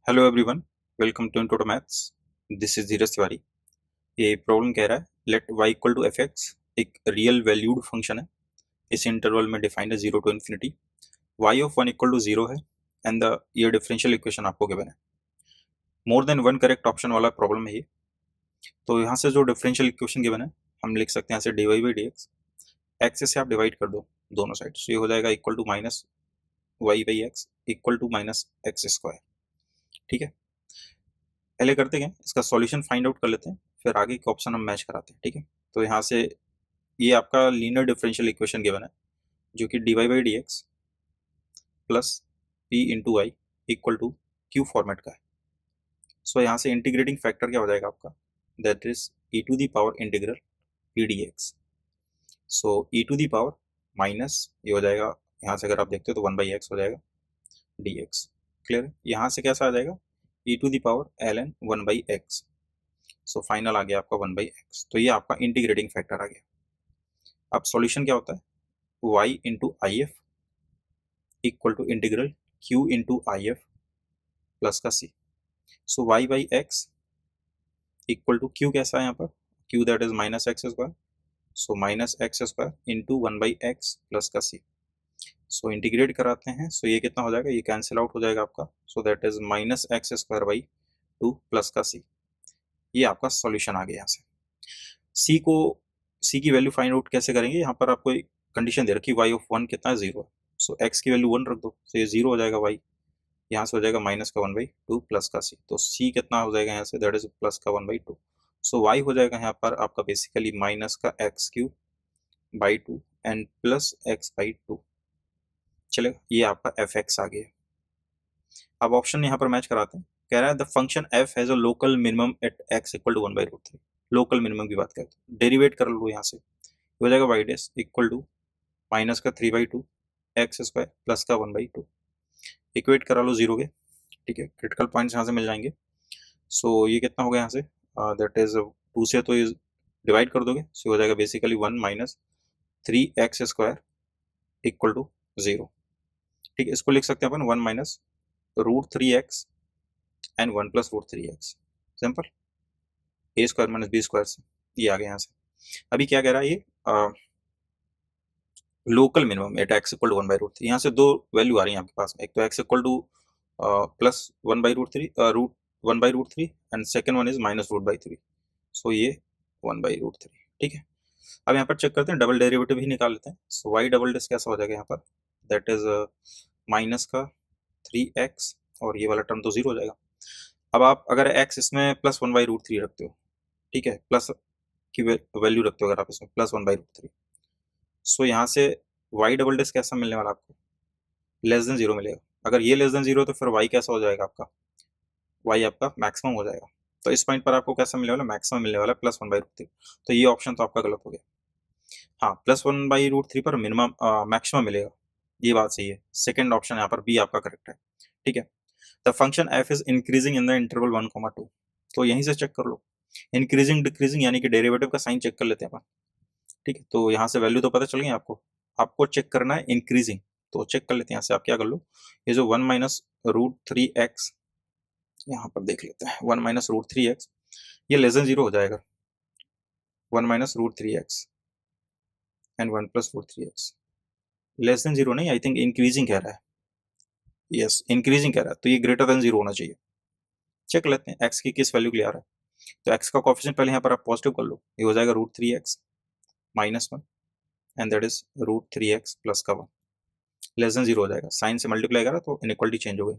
Hello everyone, welcome to into maths. This is Dheeraj Tiwari. ये problem कह रहा है let y equal to F X एक रियल वैल्यूड फंक्शन है। इस इंटरवल में डिफाइंड है 0 to infinity. y of 1 equal to 0 है एंड द ये डिफरेंशियल इक्वेशन आपको गिवन है। More than one correct option वाला प्रॉब्लम है ये। तो यहाँ से जो डिफरेंशियल इक्वेशन गिवन है हम लिख सकते हैं यहाँ से dy by d x. X से आप डिवाइड कर दो दोनों साइड, तो ये हो जाएगा equal to minus y by x equal to minus x square. ठीक है, पहले करते हैं इसका सॉल्यूशन फाइंड आउट कर लेते हैं, फिर आगे के ऑप्शन हम मैच कराते हैं। ठीक है, तो यहाँ से ये आपका लीनियर डिफरेंशियल इक्वेशन गिवन है जो कि dy by d x plus p into y equal to q format का है। सो यहाँ से इंटीग्रेटिंग फैक्टर क्या हो जाएगा आपका, that is e to the power integral p d x. So e to the power minus ये हो जाएगा, यहाँ से अगर आप देखते हो तो 1 बाई एक्स हो जाएगा डी एक्स। क्लियर, यहाँ से कैसा आ जाएगा E to the power L N 1 by X. So final आ गया आपका 1 बाई एक्स। तो ये आपका इंटीग्रेटिंग फैक्टर आ गया। अब सॉल्यूशन क्या होता है, y into I F equal to integral q into I F plus का c। So y by x equal to q कैसा है यहाँ पर, q that is minus x square. So minus x square into 1 by x plus का c। So integrate कराते हैं, सो ये कितना हो जाएगा, ये कैंसिल आउट हो जाएगा आपका। So that is minus x square by 2 plus का c। ये आपका सॉल्यूशन आ गया। यहाँ से c की वैल्यू फाइंड आउट कैसे करेंगे, यहाँ पर आपको कंडीशन दे रखी y ऑफ 1 कितना है 0। सो x की वैल्यू 1 रख दो, तो ये 0 हो जाएगा y। यहाँ से हो जाएगा माइनस का 1 बाई 2 प्लस का c। तो c कितना हो जाएगा यहाँ से, दैट इज प्लस का 1 बाई 2। सो y हो जाएगा यहाँ पर आपका बेसिकली माइनस का x Q by 2 and plus x by 2। चलेगा, ये आपका एफ एक्स आ गया। अब ऑप्शन यहाँ पर मैच कराते हैं। कह रहा है the function f has a local minimum at x equal to 1 by root 3। Local minimum की बात करते हैं, डेरिवेट कर लो यहाँ से, हो जाएगा y dash equal to minus का 3 बाई 2 एक्स स्क्वायर प्लस का 1 बाई 2। इक्वेट करा लो जीरो के। ठीक है, क्रिटिकल पॉइंट्स यहाँ से मिल जाएंगे। सो ये कितना हो गया यहाँ से, दैट इज 2 से तो डिवाइड कर दोगे, सो हो जाएगा basically 1 minus 3 x square equal to 0। ठीक है, इसको लिख सकते हैं अपन 1 minus root 3 x and 1 plus root 3 x. Simple, a square minus B square से ये आ गया यहाँ से। अभी क्या कह रहा है ये, local minimum at x equal to 1 by root 3। यहाँ से दो वैल्यू आ रही है आपके पास में, एक तो x equal to plus 1 by root 3 root 1 by root 3 and second one is minus root by 3। So ये 1 बाई रूट 3। ठीक है, अब यहाँ पर चेक करते हैं, डबल डेरिवेटिव भी निकाल लेते हैं। सो वाई डबल डेस कैसा हो जाएगा यहाँ पर, दैट इज माइनस का 3x और ये वाला टर्म तो 0 हो जाएगा। अब आप अगर x इसमें प्लस 1 बाई रूट 3 रखते हो, ठीक है, प्लस की वैल्यू रखते हो अगर आप इसमें प्लस 1 बाई रूट 3, सो यहाँ से y डबल डेस कैसा मिलने वाला आपको, लेस देन 0 मिलेगा। अगर ये लेस देन 0 तो फिर y कैसा हो जाएगा आपका, y आपका मैक्सिमम हो जाएगा। तो इस पॉइंट पर आपको कैसा मिलने वाला, मैक्सिमम मिलने वाला प्लस 1 बाई रूट 3। तो ये ऑप्शन तो आपका गलत हो गया। हाँ, प्लस 1 बाई रूट 3 पर मिनिमम मैक्सिमम मिलेगा, ये बात सही है। सेकेंड ऑप्शन यहाँ पर बी आपका करेक्ट है। ठीक है, the function F is increasing in the interval 1, 2। तो यहीं से चेक कर लो, इंक्रीजिंग डिक्रीजिंग यानी कि डेरिवेटिव का साइन चेक कर लेते हैं अपन। ठीक है, तो यहाँ से वैल्यू तो पता चल गई आपको, आपको चेक करना है इंक्रीजिंग। तो चेक कर लेते हैं, यहाँ से आप क्या कर लो, ये जो 1 माइनस रूट 3 एक्स, यहाँ पर देख लेते हैं 1 माइनस रूट 3 एक्स, ये लेस देन 0 हो जाएगा। 1 minus root 3 x and 1 plus root 3 x, less than 0 नहीं, आई थिंक इंक्रीजिंग कह रहा है। यस, इंक्रीजिंग कह रहा है, तो ये ग्रेटर देन 0 होना चाहिए। चेक लेते हैं एक्स की किस वैल्यू के लिए आ रहा है। तो एक्स का कोफिशिएंट पहले यहाँ पर आप पॉजिटिव कर लो, ये हो जाएगा root 3 x minus 1 and that is root 3 x plus का 1, लेस देन 0 हो जाएगा। साइन से मल्टीप्लाई करा तो इनइक्वालिटी चेंज हो गई।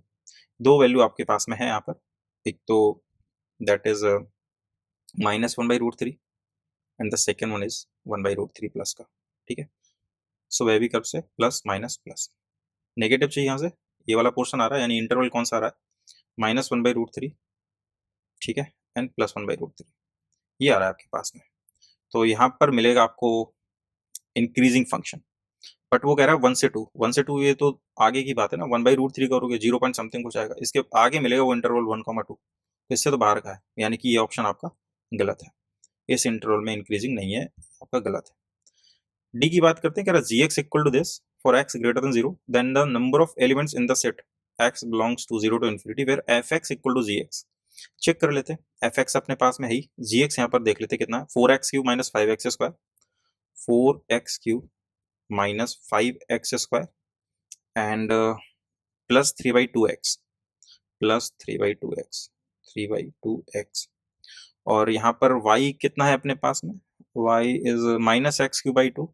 दो वैल्यू आपके पास में है यहाँ पर, एक तो that is minus 1 by root 3 and the second one is 1 by root 3 plus का। ठीक है, सो वह भी कर्व से प्लस माइनस प्लस, नेगेटिव चाहिए यहाँ से, ये वाला पोर्शन आ रहा है, यानी इंटरवल कौन सा आ रहा है, माइनस 1 बाई रूट 3, ठीक है, एंड प्लस 1 बाई रूट 3, ये आ रहा है आपके पास में। तो यहाँ पर मिलेगा आपको इंक्रीजिंग फंक्शन, बट वो कह रहा है 1 से 2 ये तो आगे की बात है ना। 1 बाई रूट 3 करोगे 0 पॉइंट समथिंग कुछ आएगा, इसके आगे मिलेगा वो इंटरवल 1, 2, तो इससे तो बाहर का है, यानी कि ये ऑप्शन आपका गलत है। इस इंटरवल में इंक्रीजिंग नहीं है, आपका गलत है। डी की बात करते हैं, कह रहा G X equal to this for X greater than 0 then the number of elements in the set x belongs to 0 to infinity where fx equal to gx। Check कर लेते हैं, fx अपने पास में है ही, gx यहाँ पर देख लेते हैं कितना है, 4x cube minus 5x square, 4x cube minus 5x square and plus 3/2x, plus 3/2x, 3/2x। और यहाँ पर y कितना है अपने पास में, y is minus x cube by 2,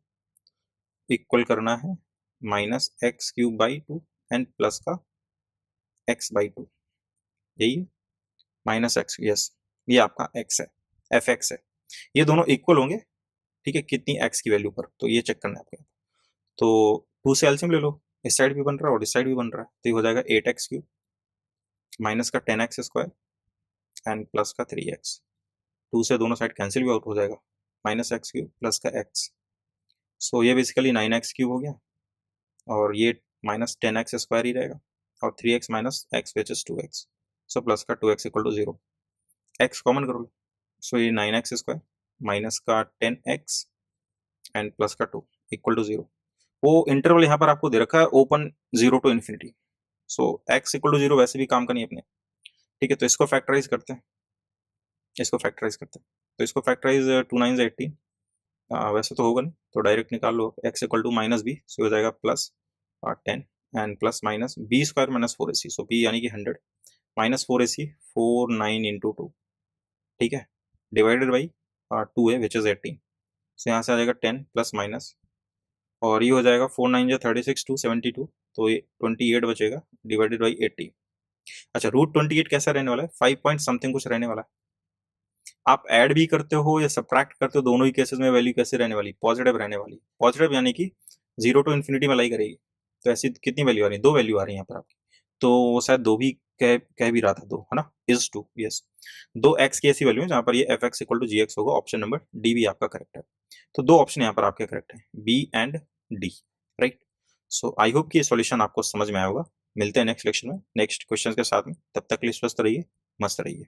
equal करना है minus x cube by 2 and plus का x बाई 2, यही है माइनस एक्स, यस ये आपका x है, fx है। ये दोनों इक्वल होंगे, ठीक है, कितनी x की वैल्यू पर, तो ये चेक करना है आपको। तो 2 से एलसीएम ले लो, इस साइड भी बन रहा है और इस साइड भी बन रहा है, तो ये हो जाएगा 8x क्यूब माइनस का 10x स्क्वायर एंड प्लस का 3x। 2 से दोनों साइड कैंसिल भी आउट हो जाएगा, माइनस एक्स क्यूब प्लस का x। सो ये बेसिकली 9x क्यूब हो गया और ये माइनस 10x स्क्वायर ही रहेगा और 3x minus x which is 2x। So plus का 2x equal to 0, x common करो, सो ये 9x स्क्वायर माइनस का 10x एंड प्लस का 2 इक्वल टू 0। वो इंटरवल यहाँ पर आपको दे रखा है open 0 to infinity, so x equal to 0 वैसे भी काम का नहीं अपने, ठीक है। तो इसको फैक्टराइज करते हैं, इसको फैक्टराइज करते हैं, तो इसको फैक्टराइज 2 9 18, वैसे तो होगा नहीं तो डायरेक्ट निकाल लो, x equal to minus B, so हो जाएगा plus 10 and plus minus B square minus 4ac, so B यानी कि 100 माइनस 4ac 4 9 इंटू 2, ठीक है, डिवाइडेड बाई 2 है विच इज 18, सो यहाँ से आ जाएगा 10 प्लस माइनस, और ये हो जाएगा 4 9 जो 36 2 72, तो ये 28 बचेगा डिवाइडेड बाई 80। अच्छा रूट 28 कैसा रहने वाला है, 5 पॉइंट समथिंग कुछ रहने वाला है। आप ऐड भी करते हो या सब्ट्रैक्ट करते हो, दोनों ही केसेस में वैल्यू कैसे रहने वाली, पॉजिटिव रहने वाली, पॉजिटिव यानी कि 0 टू इन्फिनिटी में लाई करेगी। तो ऐसी कितनी वैल्यू आ रही है, 2 वैल्यू आ रही है यहाँ पर आपकी, तो वो शायद 2 भी कह भी रहा था, 2 है ना, इज 2, यस 2 x की ऐसी वैल्यू है जहाँ पर ये fx इक्वल टू gx होगा, ऑप्शन नंबर डी भी आपका करेक्ट है। तो 2 ऑप्शन यहाँ पर आपके करेक्ट है, B and D, right. So I hope कि ये सॉल्यूशन आपको समझ में आया होगा। मिलते हैं नेक्स्ट लेक्चर में नेक्स्ट क्वेश्चन के साथ में, तब तक के लिए स्वस्थ रहिए, मस्त रहिए।